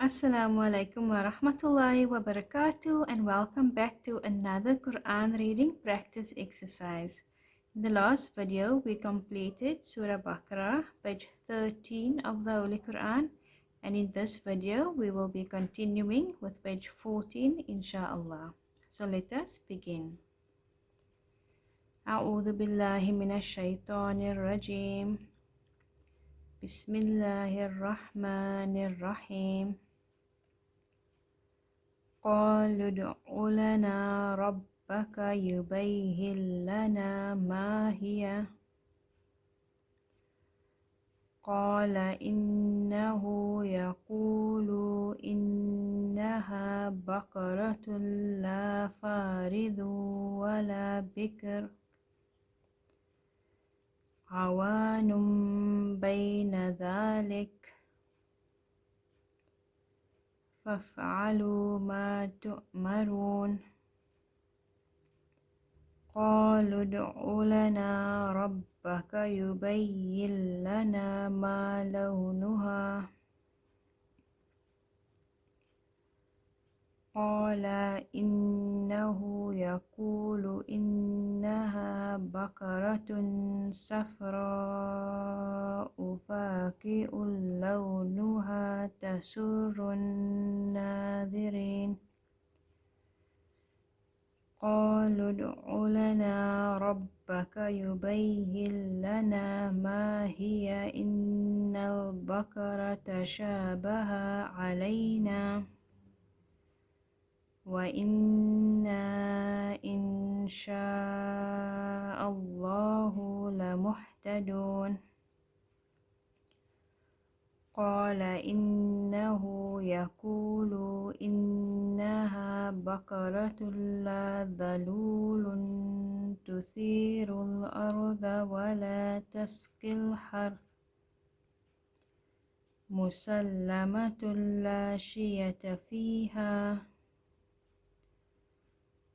Assalamu alaikum wa rahmatullahi wa barakatuh, and welcome back to another Quran reading practice exercise. In the last video, we completed Surah Baqarah, page 13 of the Holy Qur'an, and in this video, we will be continuing with page 14, inshaa-Allah. So let us begin. أعوذ بالله من الشيطان الرجيم. بسم الله الرحمن الرحيم. قالوا ادع لنا ربك يبين لنا ما هي قال إنه يقول إنها بقرة لا فارض ولا بكر عوان بين ذلك فافعلوا ما تؤمرون. قالوا ادع لنا ربك يبين لنا ما لونها قال إنه يقول إنها بقرة صفراء فاقع لونها تسر الناظرين. قالوا ادع لنا ربك يبين لنا ما هي إن البقرة شابه علينا وإنا إن شاء الله لمهتدون. قال إنه يقول إنها بقرة لا ذلول تثير الأرض ولا تسقي الحرث مسلمة لا شية فيها.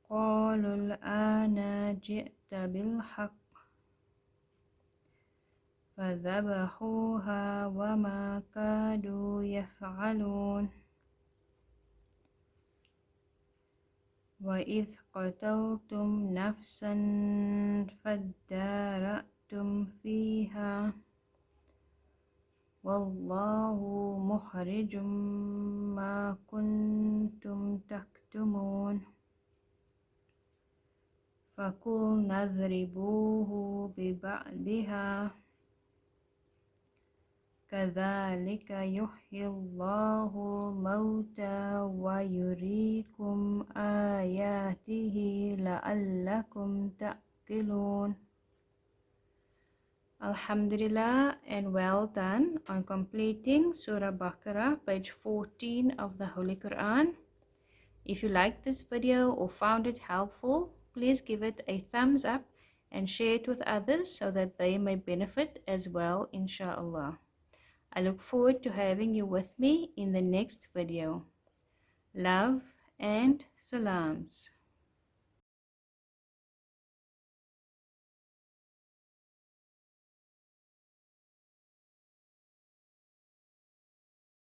قالوا الآن جئت بالحق فذبحوها وما كادوا يفعلون. وإذ قتلتم نفسا فادارأتم فيها والله مخرج ما كنتم تكتمون. فقلنا اضربوه ببعضها كذلك يحيي الله الموتى ويريكم آياته لعلكم تعقلون. Alhamdulillah, and well done on completing Surah Baqarah, page 14 of the Holy Qur'an. If you liked this video or found it helpful, please give it a thumbs up and share it with others so that they may benefit as well, inshallah. I look forward to having you with me in the next video. Love and salams.